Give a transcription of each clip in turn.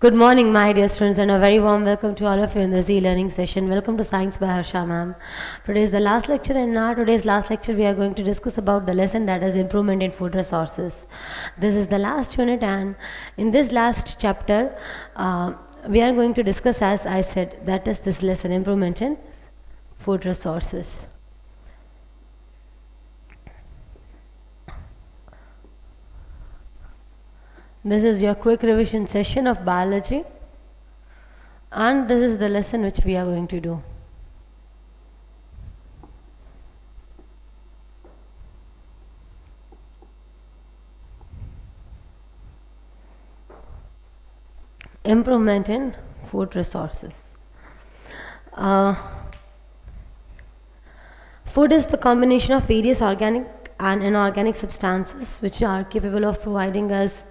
Good morning, my dear students, and a very warm welcome to all of you in this e-learning session. Welcome to Science by Harsha, ma'am. Today is the last lecture, and in today's last lecture, we are going to discuss about the lesson that is improvement in food resources. This is the last unit, and in this last chapter, we are going to discuss, as I said, that is this lesson, improvement in food resources. This is your quick revision session of biology, and this is the lesson which we are going to do. Improvement in food resources. Food is the combination of various organic and inorganic substances which are capable of providing us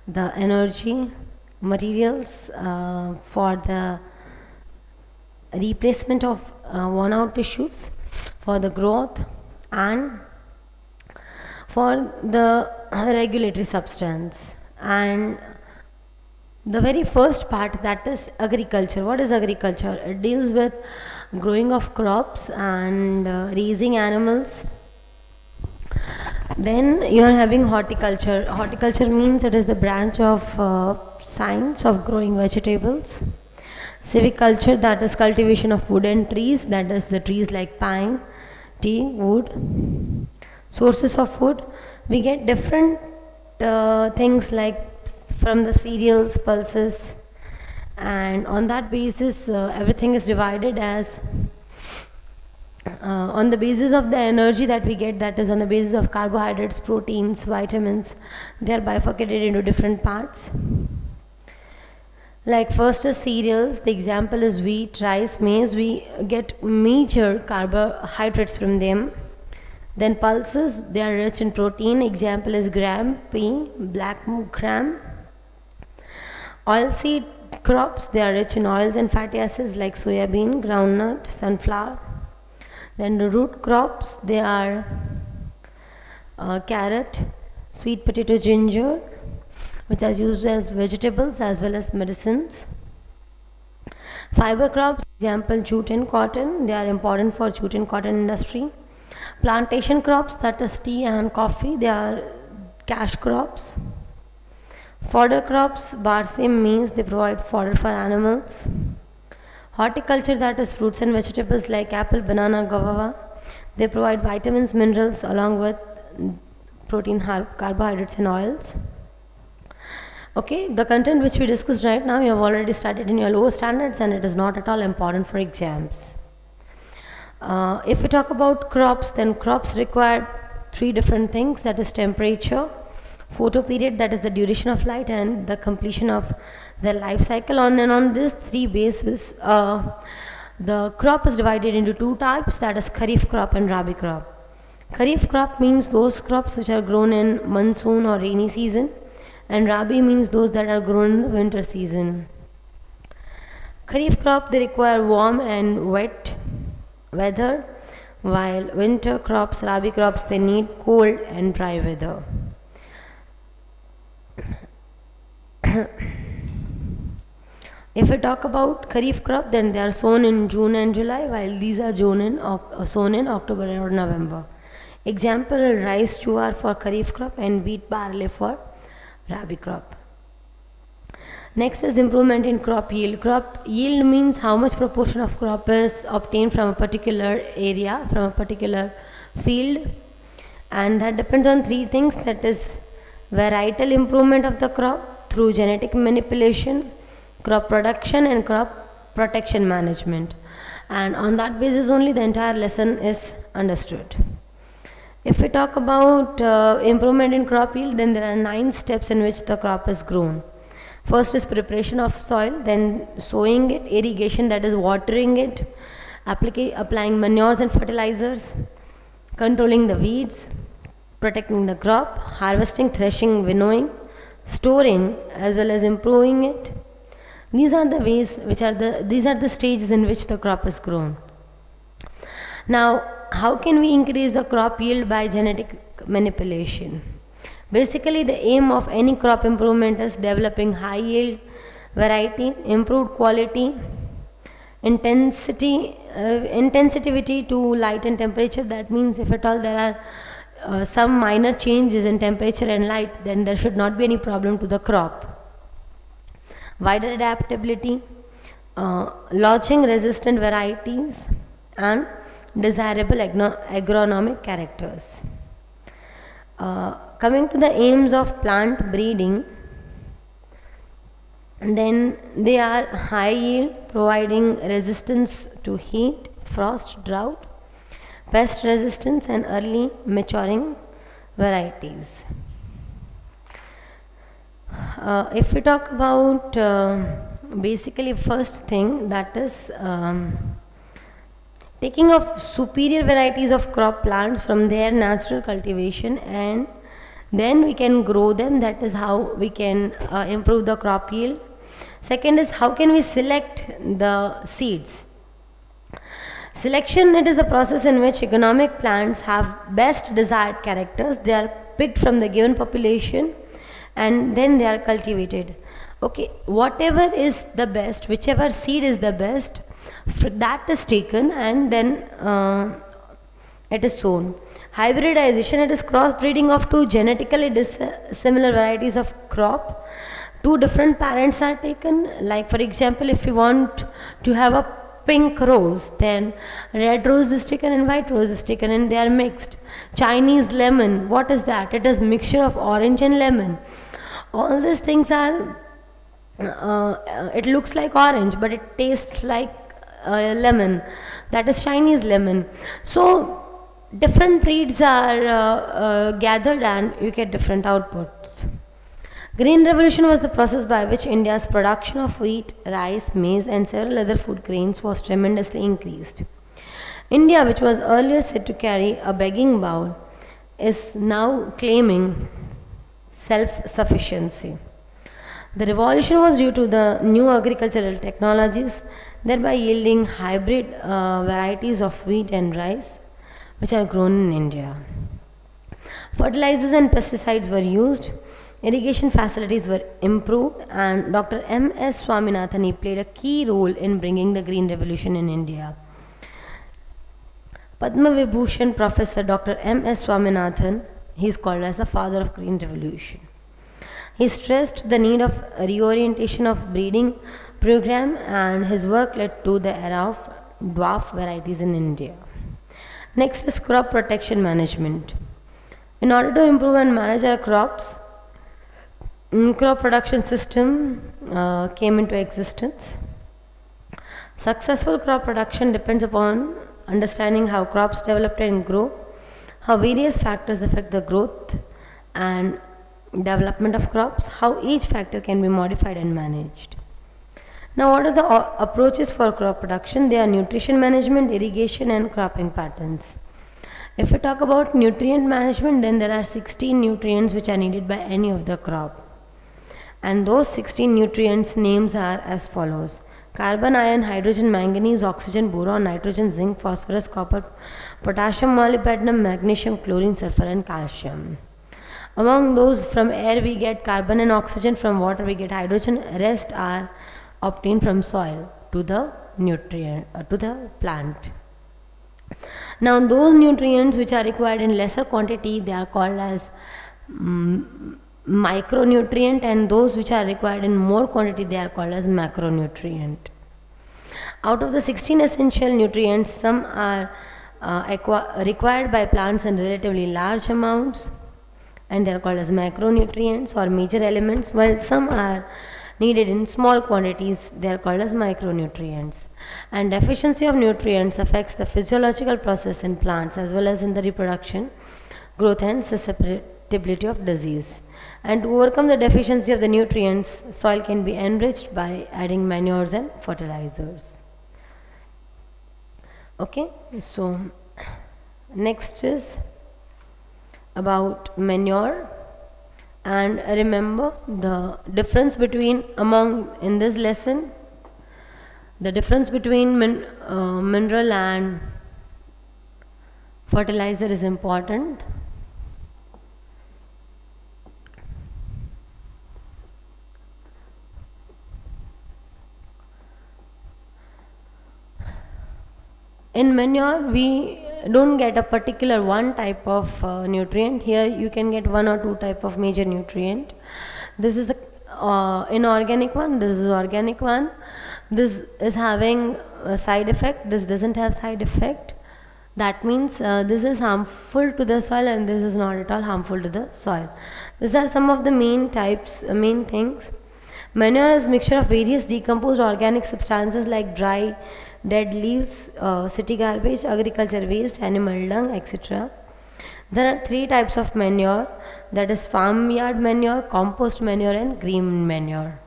the energy, materials for the replacement of worn out tissues, for the growth, and for the regulatory substance. And the very first part, that is agriculture. What is agriculture? It deals with growing of crops and raising animals. Then you are having horticulture. Horticulture means it is the branch of science of growing vegetables. Civiculture, that is cultivation of wood and trees, that is the trees like pine, tea, wood. Sources of food, we get different things like from the cereals, pulses, and on that basis everything is divided as on the basis of the energy that we get, that is on the basis of carbohydrates, proteins, vitamins. They are bifurcated into different parts. Like first is cereals, the example is wheat, rice, maize. We get major carbohydrates from them. Then pulses, they are rich in protein, example is gram, pea, black gram. Oilseed crops, they are rich in oils and fatty acids like soya bean, groundnut, sunflower. Then the root crops, they are carrot, sweet potato, ginger, which are used as vegetables as well as medicines. Fiber crops, example jute and cotton, they are important for jute and cotton industry. Plantation crops, that is tea and coffee, they are cash crops. Fodder crops, barsim means they provide fodder for animals. Horticulture, that is fruits and vegetables like apple, banana, guava, they provide vitamins, minerals along with protein, carbohydrates and oils. Okay, the content which we discussed right now, you have already studied in your lower standards and it is not at all important for exams. If we talk about crops, then crops require three different things, that is temperature, photoperiod, that is the duration of light, and the completion of the life cycle. On these three bases, the crop is divided into two types, that is kharif crop and rabi crop. Kharif crop means those crops which are grown in monsoon or rainy season, and rabi means those that are grown in the winter season. Kharif crop, they require warm and wet weather, while winter crops, rabi crops, they need cold and dry weather. If we talk about kharif crop, then they are sown in June and July, while these are sown in October or November. Example, rice, jowar for kharif crop and wheat, barley for rabi crop. Next is improvement in crop yield. Crop yield means how much proportion of crop is obtained from a particular area, from a particular field, and that depends on three things, that is varietal improvement of the crop through genetic manipulation, crop production, and crop protection management. And on that basis only the entire lesson is understood. If we talk about improvement in crop yield, then there are 9 steps in which the crop is grown. First is preparation of soil, then sowing it, irrigation, that is watering it, applying manures and fertilizers, controlling the weeds, protecting the crop, harvesting, threshing, winnowing, storing, as well as improving it. These are the ways these are the stages in which the crop is grown. Now, how can we increase the crop yield by genetic manipulation? Basically, the aim of any crop improvement is developing high yield variety, improved quality, intensity to light and temperature. That means if at all there are some minor changes in temperature and light, then there should not be any problem to the crop. Wider adaptability, launching resistant varieties, and desirable agronomic characters. Coming to the aims of plant breeding, then they are high yield, providing resistance to heat, frost, drought, pest resistance, and early maturing varieties. If we talk about basically first thing, that is taking of superior varieties of crop plants from their natural cultivation, and then we can grow them. That is how we can improve the crop yield. Second is how can we select the seeds. Selection, it is the process in which economic plants have best desired characters. They are picked from the given population and then they are cultivated. Okay, whatever is the best, whichever seed is the best, that is taken and then it is sown. Hybridization, it is crossbreeding of two genetically dissimilar varieties of crop. Two different parents are taken. Like for example, if you want to have a pink rose, then red rose is taken and white rose is taken and they are mixed. Chinese lemon, what is that? It is mixture of orange and lemon. All these things are, it looks like orange but it tastes like lemon. That is Chinese lemon. So different breeds are gathered and you get different outputs. Green Revolution was the process by which India's production of wheat, rice, maize and several other food grains was tremendously increased. India, which was earlier said to carry a begging bowl, is now claiming self-sufficiency. The revolution was due to the new agricultural technologies, thereby yielding hybrid varieties of wheat and rice, which are grown in India. Fertilizers and pesticides were used. Irrigation facilities were improved and Dr. M.S. Swaminathan, he played a key role in bringing the Green Revolution in India. Padma Vibhushan Professor Dr. M.S. Swaminathan, he is called as the father of Green Revolution. He stressed the need of reorientation of breeding program and his work led to the era of dwarf varieties in India. Next is crop protection management. In order to improve and manage our crops, crop production system came into existence. Successful crop production depends upon understanding how crops develop and grow, how various factors affect the growth and development of crops, how each factor can be modified and managed. Now, what are the approaches for crop production? They are nutrition management, irrigation and cropping patterns. If we talk about nutrient management, then there are 16 nutrients which are needed by any of the crop. And those 16 nutrients names are as follows: carbon, iron, hydrogen, manganese, oxygen, boron, nitrogen, zinc, phosphorus, copper, potassium, molybdenum, magnesium, chlorine, sulfur and calcium. Among those, from air we get carbon and oxygen, from water we get hydrogen, rest are obtained from soil to the nutrient to the plant. Now those nutrients which are required in lesser quantity, they are called as micronutrient, and those which are required in more quantity, they are called as macronutrient. Out of the 16 essential nutrients, some are required by plants in relatively large amounts and they are called as macronutrients or major elements, while some are needed in small quantities, they are called as micronutrients. And deficiency of nutrients affects the physiological process in plants as well as in the reproduction, growth and susceptibility of disease. And to overcome the deficiency of the nutrients, soil can be enriched by adding manures and fertilizers. Okay, so next is about manure. And remember the difference between in this lesson, the difference between mineral and fertilizer is important. In manure, we don't get a particular one type of nutrient. Here, you can get one or two type of major nutrient. This is a inorganic one. This is organic one. This is having a side effect. This doesn't have side effect. That means this is harmful to the soil, and this is not at all harmful to the soil. These are some of the main types, main things. Manure is mixture of various decomposed organic substances like dry, dead leaves, city garbage, agriculture waste, animal dung, etc. There are three types of manure, that is farmyard manure, compost manure, and green manure.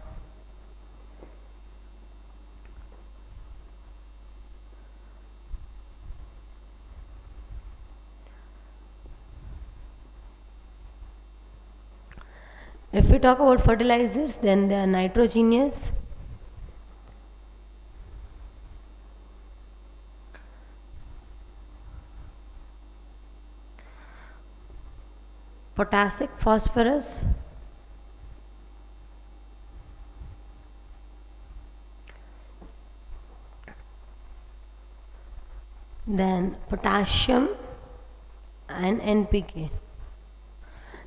If we talk about fertilizers, then they are nitrogenous, potassic, phosphorus, then potassium and NPK.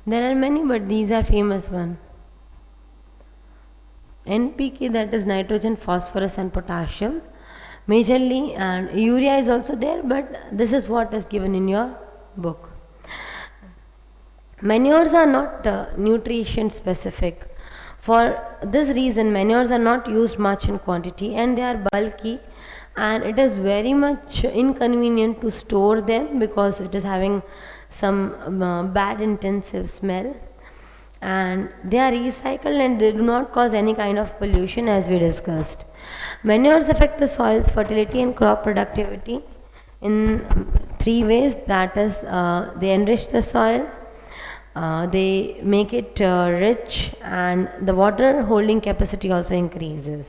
There are many, but these are famous one. NPK, that is nitrogen, phosphorus and potassium majorly, and urea is also there, but this is what is given in your book. Manures are not nutrition specific. For this reason, manures are not used much in quantity, and they are bulky, and it is very much inconvenient to store them because it is having some bad intensive smell, and they are recycled and they do not cause any kind of pollution, as we discussed. Manures affect the soil's fertility and crop productivity in three ways, that is they enrich the soil, they make it rich, and the water holding capacity also increases.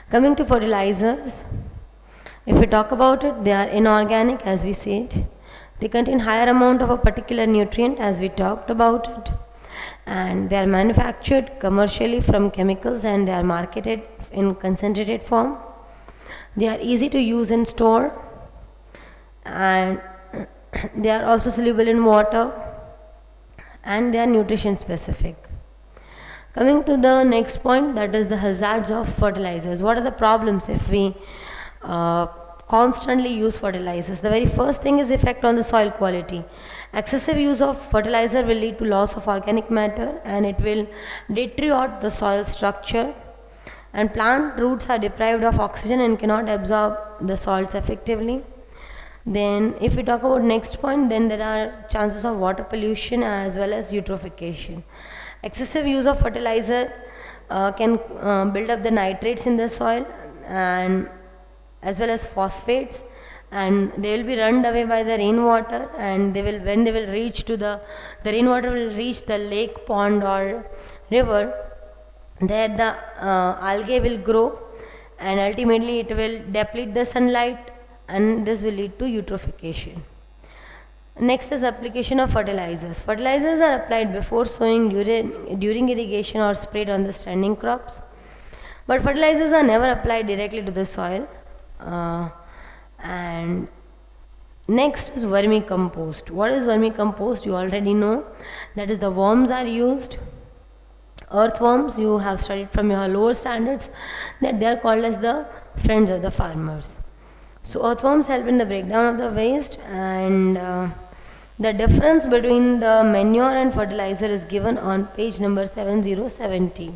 Coming to fertilizers, if we talk about it, they are inorganic, as we said. They contain higher amount of a particular nutrient, as we talked about it, and they are manufactured commercially from chemicals, and they are marketed in concentrated form. They are easy to use and store, and they are also soluble in water, and they are nutrition specific. Coming to the next point, that is the hazards of fertilizers. What are the problems if we constantly use fertilizers? The very first thing is effect on the soil quality. Excessive use of fertilizer will lead to loss of organic matter, and it will deteriorate the soil structure, and plant roots are deprived of oxygen and cannot absorb the salts effectively. Then if we talk about next point, then there are chances of water pollution as well as eutrophication. Excessive use of fertilizer can build up the nitrates in the soil, and as well as phosphates, and they will be run away by the rainwater, and they will, when they will reach to the rainwater will reach the lake, pond or river, there the algae will grow, and ultimately it will deplete the sunlight, and this will lead to eutrophication. Next is application of fertilizers. Fertilizers are applied before sowing, during irrigation, or sprayed on the standing crops. But fertilizers are never applied directly to the soil. And next is vermicompost. What is vermicompost? You already know. That is, the worms are used. Earthworms, you have studied from your lower standards that they are called as the friends of the farmers. So earthworms help in the breakdown of the waste, and the difference between the manure and fertilizer is given on page number 7070.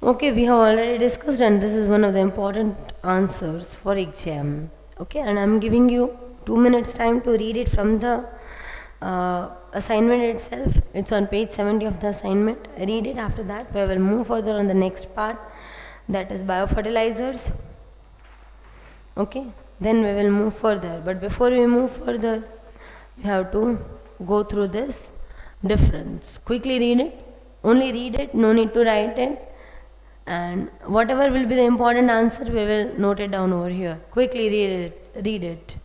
Okay, we have already discussed, and this is one of the important answers for exam. Okay, and I am giving you 2 minutes time to read it from the assignment itself. It's on page 70 of the assignment. Read it. After that we will move further on the next part, that is biofertilizers. Okay, then we will move further, but before we move further we have to go through this difference. Quickly read it, only read it, no need to write it, and whatever will be the important answer we will note it down over here. Quickly read it.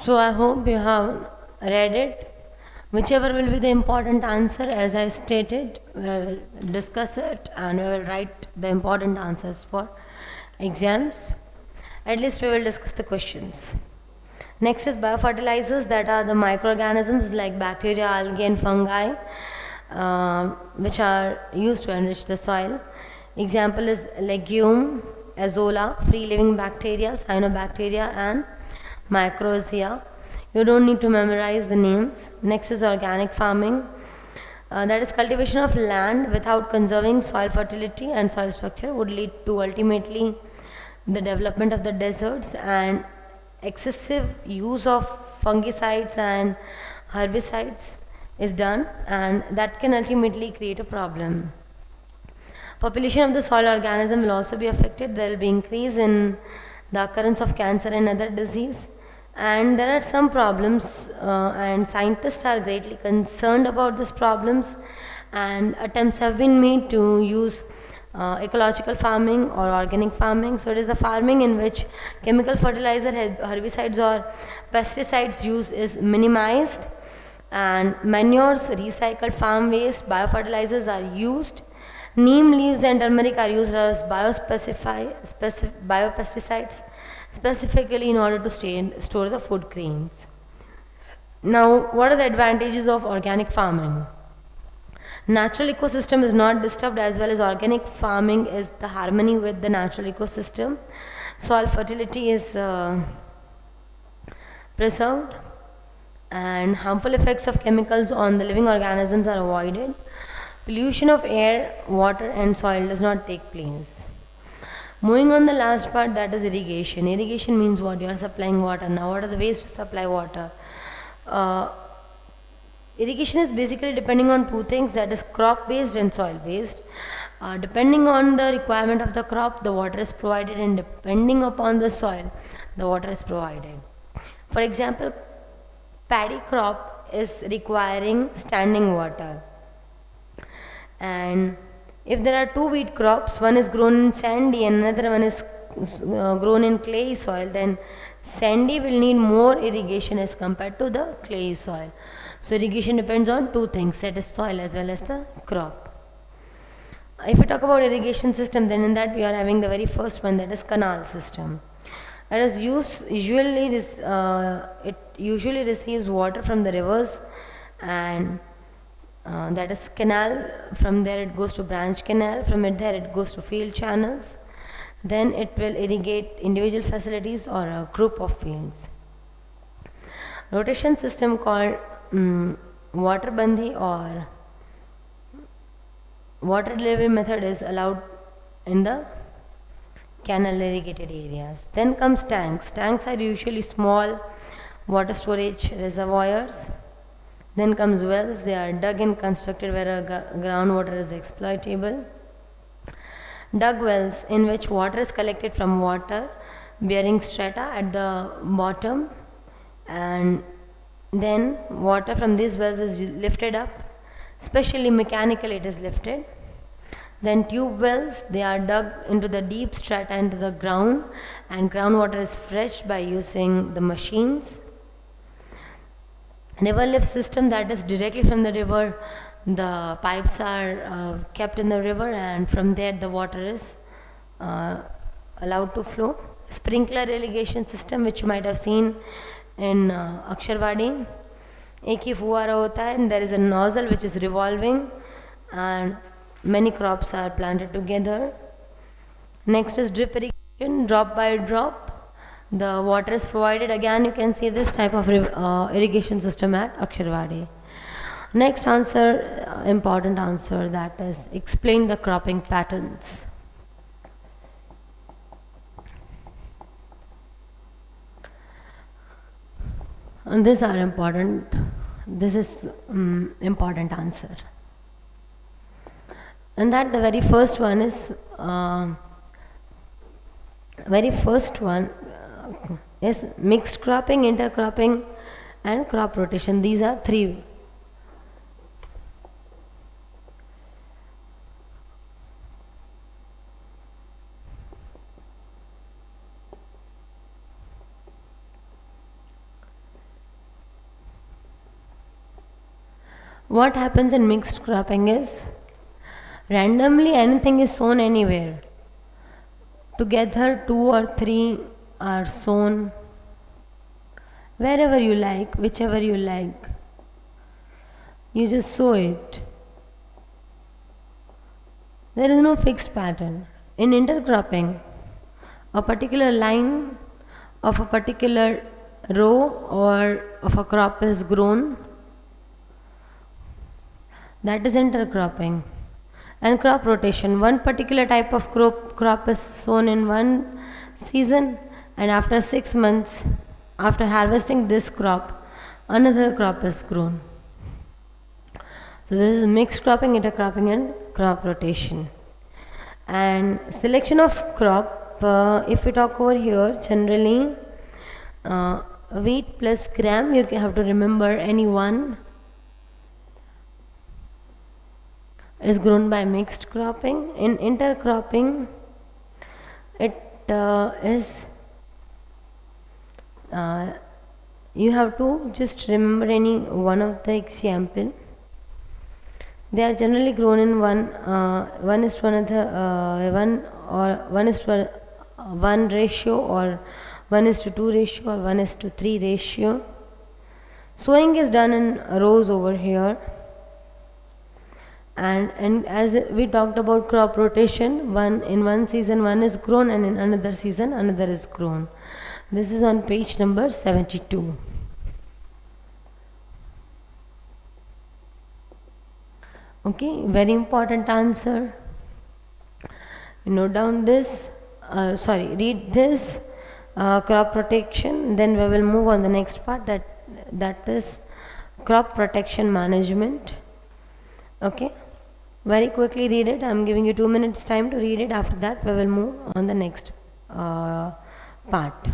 So I hope you have read it. Whichever will be the important answer, as I stated, we will discuss it and we will write the important answers for exams. At least we will discuss the questions. Next is biofertilizers, that are the microorganisms like bacteria, algae, and fungi, which are used to enrich the soil. Example is legume, azolla, free living bacteria, cyanobacteria, and microsia. You don't need to memorize the names. Next is organic farming, that is cultivation of land without conserving soil fertility and soil structure would lead to ultimately the development of the deserts, and excessive use of fungicides and herbicides is done, and that can ultimately create a problem. Population of the soil organism will also be affected. There will be increase in the occurrence of cancer and other disease, and there are some problems, and scientists are greatly concerned about these problems, and attempts have been made to use ecological farming or organic farming. So it is the farming in which chemical fertilizer, herbicides or pesticides use is minimized, and manures, recycled farm waste, biofertilizers are used. Neem leaves and turmeric are used as biopesticides specifically in order to store the food grains. Now, what are the advantages of organic farming? Natural ecosystem is not disturbed, as well as organic farming is the harmony with the natural ecosystem. Soil fertility is preserved, and harmful effects of chemicals on the living organisms are avoided. Pollution of air, water, and soil does not take place. Moving on the last part, that is irrigation. Irrigation means what? You are supplying water. Now, what are the ways to supply water? Uh, Irrigation is basically depending on two things, that is crop based and soil based. Depending on the requirement of the crop, the water is provided, and depending upon the soil, the water is provided. For example, paddy crop is requiring standing water, and if there are two wheat crops, one is grown in sandy and another one is grown in clay soil, then sandy will need more irrigation as compared to the clay soil. So irrigation depends on two things, that is soil as well as the crop. If we talk about irrigation system, then in that we are having the very first one, that is canal system. It is it usually receives water from the rivers, and that is canal. From there it goes to branch canal. From there it goes to field channels. Then it will irrigate individual facilities or a group of fields. Rotation system called water bandi or water delivery method is allowed in the canal irrigated areas. Then comes tanks. Tanks are usually small water storage reservoirs. Then comes wells. They are dug and constructed where groundwater is exploitable. Dug wells, in which water is collected from water bearing strata at the bottom, and then water from these wells is lifted up, especially mechanically it is lifted. Then tube wells, they are dug into the deep strata into the ground, and groundwater is fetched by using the machines. River lift system, that is directly from the river, the pipes are kept in the river, and from there the water is allowed to flow. Sprinkler irrigation system, which you might have seen in Aksharwadi. एक ही फुवारा होता है, and there is a nozzle which is revolving, and many crops are planted together. Next is drip irrigation, drop by drop. The water is provided. Again, you can see this type of irrigation system at Aksharwadi. Next answer, important answer, that is explain the cropping patterns. And these are important. This is important answer. And that the very first one is mixed cropping, intercropping, and crop rotation. These are three. What happens in mixed cropping is randomly anything is sown anywhere. Together, two or three are sown wherever you like, whichever you like. You just sow it. There is no fixed pattern. In intercropping, a particular line of a particular row or of a crop is grown. That is intercropping. And crop rotation, one particular type of crop is sown in one season, and after 6 months after harvesting this crop, another crop is grown. So this is mixed cropping, intercropping and crop rotation. And selection of crop, if we talk over here, generally wheat plus gram, you have to remember any one is grown by mixed cropping. In intercropping, it is you have to just remember any one of the example. They are generally grown in one is to another one is to one ratio, or 1:2 ratio, or 1:3 ratio. Sowing is done in rows over here. And as we talked about crop rotation, in one season one is grown, and in another season another is grown. This is on page number 72. Okay, very important answer. Note down this, read this crop protection, then we will move on the next part, that is crop protection management. Okay, very quickly read it. I am giving you 2 minutes time to read it. After that we will move on the next part.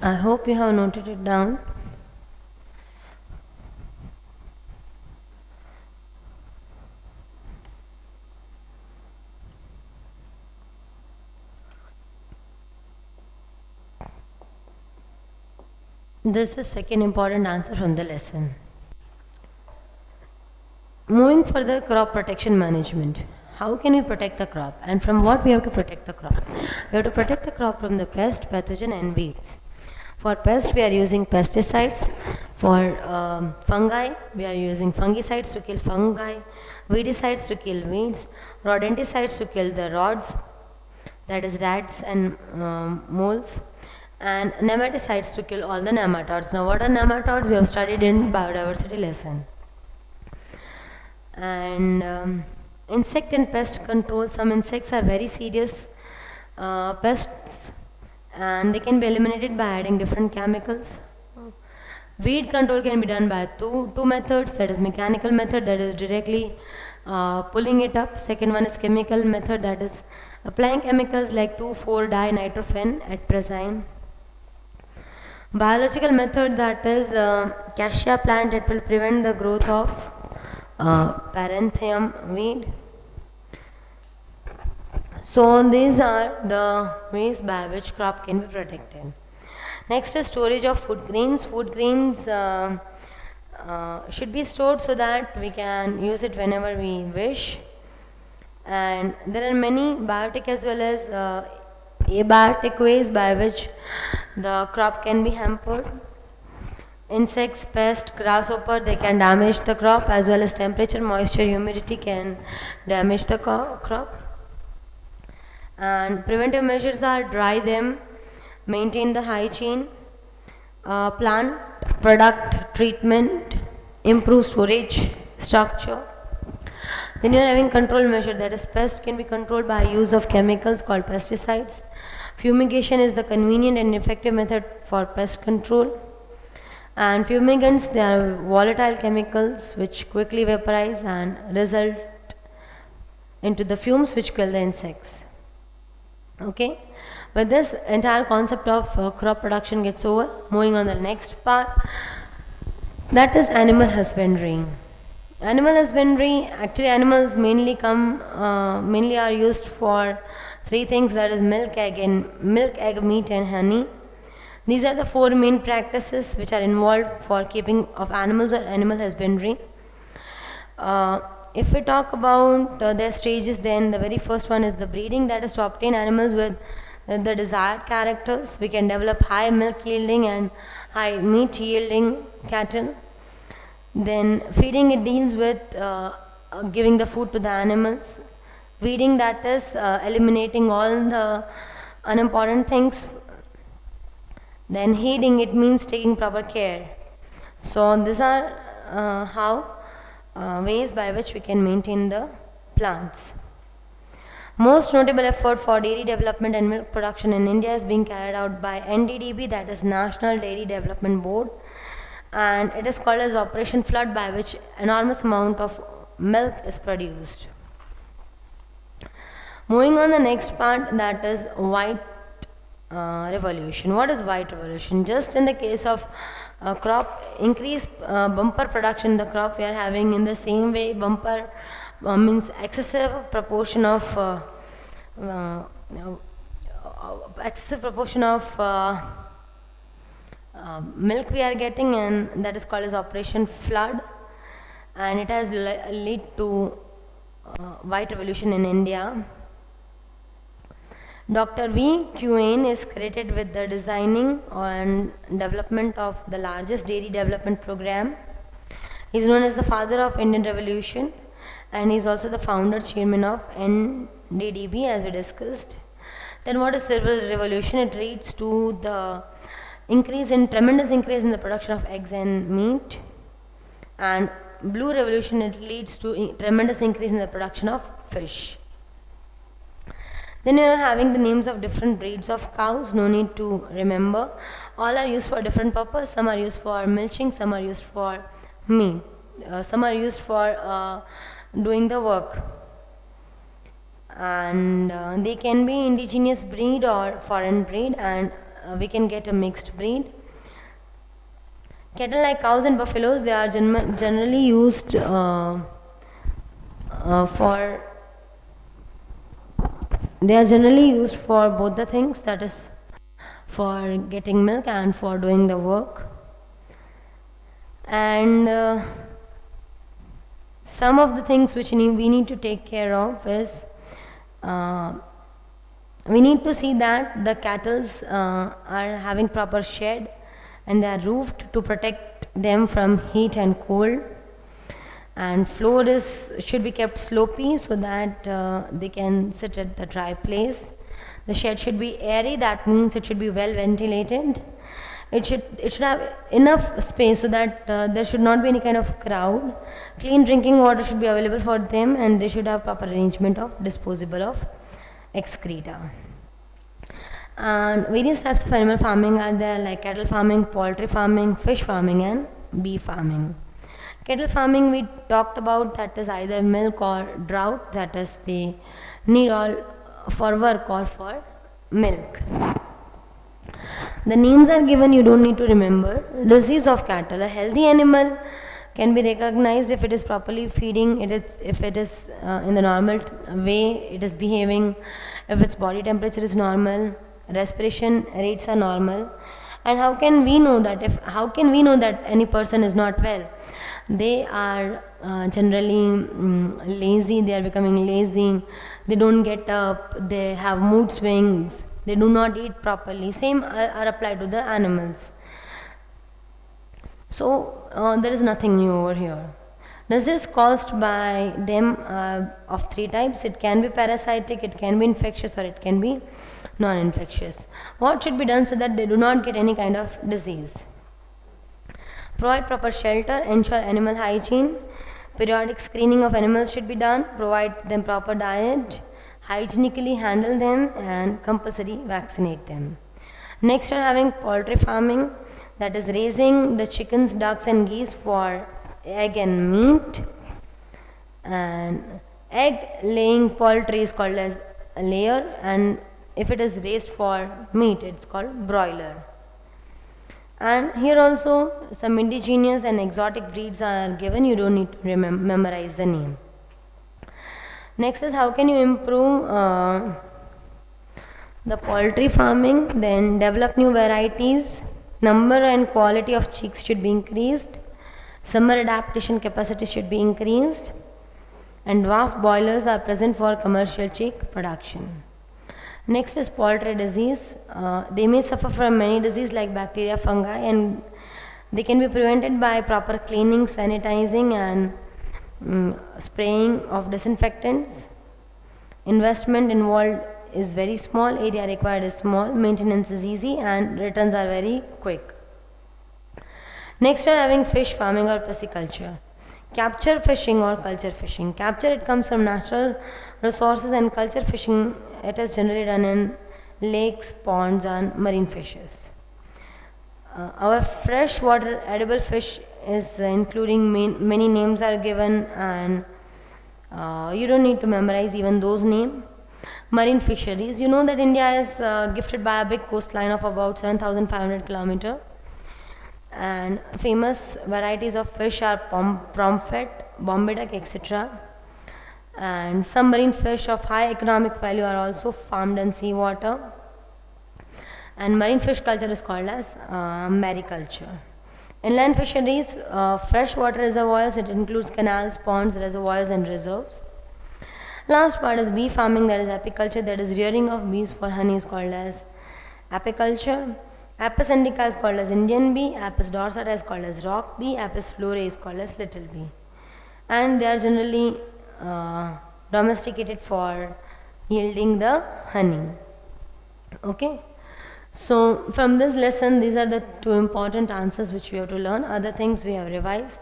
I hope you have noted it down. This is second important answer from the lesson. Moving further, crop protection management. How can we protect the crop, and from what we have to protect the crop? We have to protect the crop from the pest, pathogen and weeds. For pest, we are using pesticides. For fungi, we are using fungicides to kill fungi, weedicides to kill weeds, rodenticides to kill the rods, that is rats and moles, and nematicides to kill all the nematodes. Now, what are nematodes? You have studied in biodiversity lesson. And insect and pest control. Some insects are very serious pests, and they can be eliminated by adding different chemicals. Weed control can be done by two methods. That is mechanical method, that is directly pulling it up. Second one is chemical method, that is Applying chemicals like 2,4-dinitrophen, biological method, that is cassia plant, it will prevent the growth of paranthemum weed. So these are the ways by which crop can be protected. Next is storage of food grains. Food grains should be stored so that we can use it whenever we wish. And there are many biotic as well as abiotic ways by which the crop can be hampered. Insects, pests, grasshopper, they can damage the crop, as well as temperature, moisture, humidity can damage the crop. And preventive measures are dry them, maintain the hygiene, plant product treatment, improve storage structure. Then you are having control measure, that is pest can be controlled by use of chemicals called pesticides. Fumigation is the convenient and effective method for pest control. And fumigants, they are volatile chemicals which quickly vaporize and result into the fumes which kill the insects. Okay, with this entire concept of crop production gets over. Moving on the next part, that is animal husbandry. Animal husbandry, actually animals mainly are used for three things, that is milk, egg, meat and honey. These are the four main practices which are involved for keeping of animals or animal husbandry. If we talk about their stages, then the very first one is the breeding, that is to obtain animals with the desired characters. We can develop high milk yielding and high meat yielding cattle. Then feeding, it deals with giving the food to the animals. Weeding, that is eliminating all the unimportant things. Then heeding, it means taking proper care. So these are how ways by which we can maintain the plants. Most notable effort for dairy development and milk production in India is being carried out by NDDB, that is National Dairy Development Board, and it is called as Operation Flood, by which enormous amount of milk is produced. Moving on the next part, that is white revolution. What is white revolution? Just in the case of crop increase, bumper production in the crop, we are having in the same way bumper means excessive proportion of milk we are getting, and that is called as Operation Flood, and it has led to white revolution in India. Dr. V. Quane is credited with the designing and development of the largest dairy development program. He is known as the father of Indian Revolution, and he is also the founder chairman of NDDB, as we discussed. Then what is silver revolution? It leads to the tremendous increase in the production of eggs and meat. And blue revolution, it leads to tremendous increase in the production of fish. Then we are having the names of different breeds of cows, no need to remember. All are used for different purpose. Some are used for milking, some are used for meat, some are used for doing the work. And they can be indigenous breed or foreign breed, and we can get a mixed breed. Cattle like cows and buffaloes, they are generally used for both the things, that is for getting milk and for doing the work. And some of the things which we need to take care of is we need to see that the cattle are having proper shed and they are roofed to protect them from heat and cold. And floor should be kept slopey so that they can sit at the dry place. The shed should be airy, that means it should be well ventilated. It should have enough space so that there should not be any kind of crowd. Clean drinking water should be available for them, and they should have proper arrangement of disposal of excreta. And various types of animal farming are there, like cattle farming, poultry farming, fish farming and bee farming. Cattle farming we talked about, that is either milk or drought, that is they need all for work or for milk. The names are given, you don't need to remember. Disease of cattle. A healthy animal can be recognized if it is properly feeding, if it is in the normal way, it is behaving, if its body temperature is normal, respiration rates are normal. And how can we know that any person is not well? They are generally lazy, they are becoming lazy, they don't get up, they have mood swings, they do not eat properly. Same are applied to the animals. So there is nothing new over here. Disease caused by them of three types. It can be parasitic, it can be infectious, or it can be non-infectious. What should be done so that they do not get any kind of disease? Provide proper shelter, ensure animal hygiene, periodic screening of animals should be done, provide them proper diet, hygienically handle them, and compulsory vaccinate them. Next, we are having poultry farming, that is raising the chickens, ducks, and geese for egg and meat. And egg laying poultry is called as a layer, and if it is raised for meat, it's called broiler. And here also some indigenous and exotic breeds are given, you don't need to memorize the name. Next is how can you improve the poultry farming? Then develop new varieties, number and quality of chicks should be increased, summer adaptation capacity should be increased, and dwarf boilers are present for commercial chick production. Next is poultry disease. They may suffer from many diseases like bacteria, fungi, and they can be prevented by proper cleaning, sanitizing, and spraying of disinfectants. Investment involved is very small, area required is small, maintenance is easy, and returns are very quick. Next, we are having fish farming or pisciculture. Capture fishing or culture fishing. Capture, it comes from natural resources, and culture fishing, it is generally done in lakes, ponds, and marine fishes. Our freshwater edible fish is including many names are given, and you don't need to memorize even those names. Marine fisheries, you know that India is gifted by a big coastline of about 7,500 kilometers. And famous varieties of fish are pomfret, bombiduck, etc. And some marine fish of high economic value are also farmed in seawater. And marine fish culture is called as mariculture. Inland fisheries, freshwater reservoirs, it includes canals, ponds, reservoirs, and reserves. Last part is bee farming, that is apiculture, that is rearing of bees for honey is called as apiculture. Apis indica is called as Indian bee, Apis dorsata is called as rock bee, Apis florae is called as little bee. And they are generally domesticated for yielding the honey. Okay. So from this lesson, these are the two important answers which we have to learn. Other things we have revised.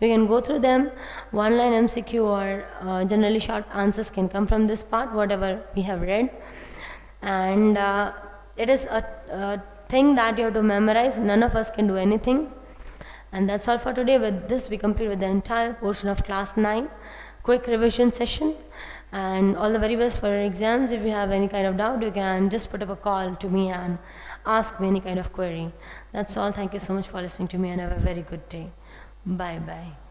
We can go through them. One line MCQ or generally short answers can come from this part, whatever we have read. And it is a thing that you have to memorize. None of us can do anything. And that's all for today. With this, we complete with the entire portion of class 9. Quick revision session. And all the very best for your exams. If you have any kind of doubt, you can just put up a call to me and ask me any kind of query. That's all. Thank you so much for listening to me, and have a very good day. Bye bye.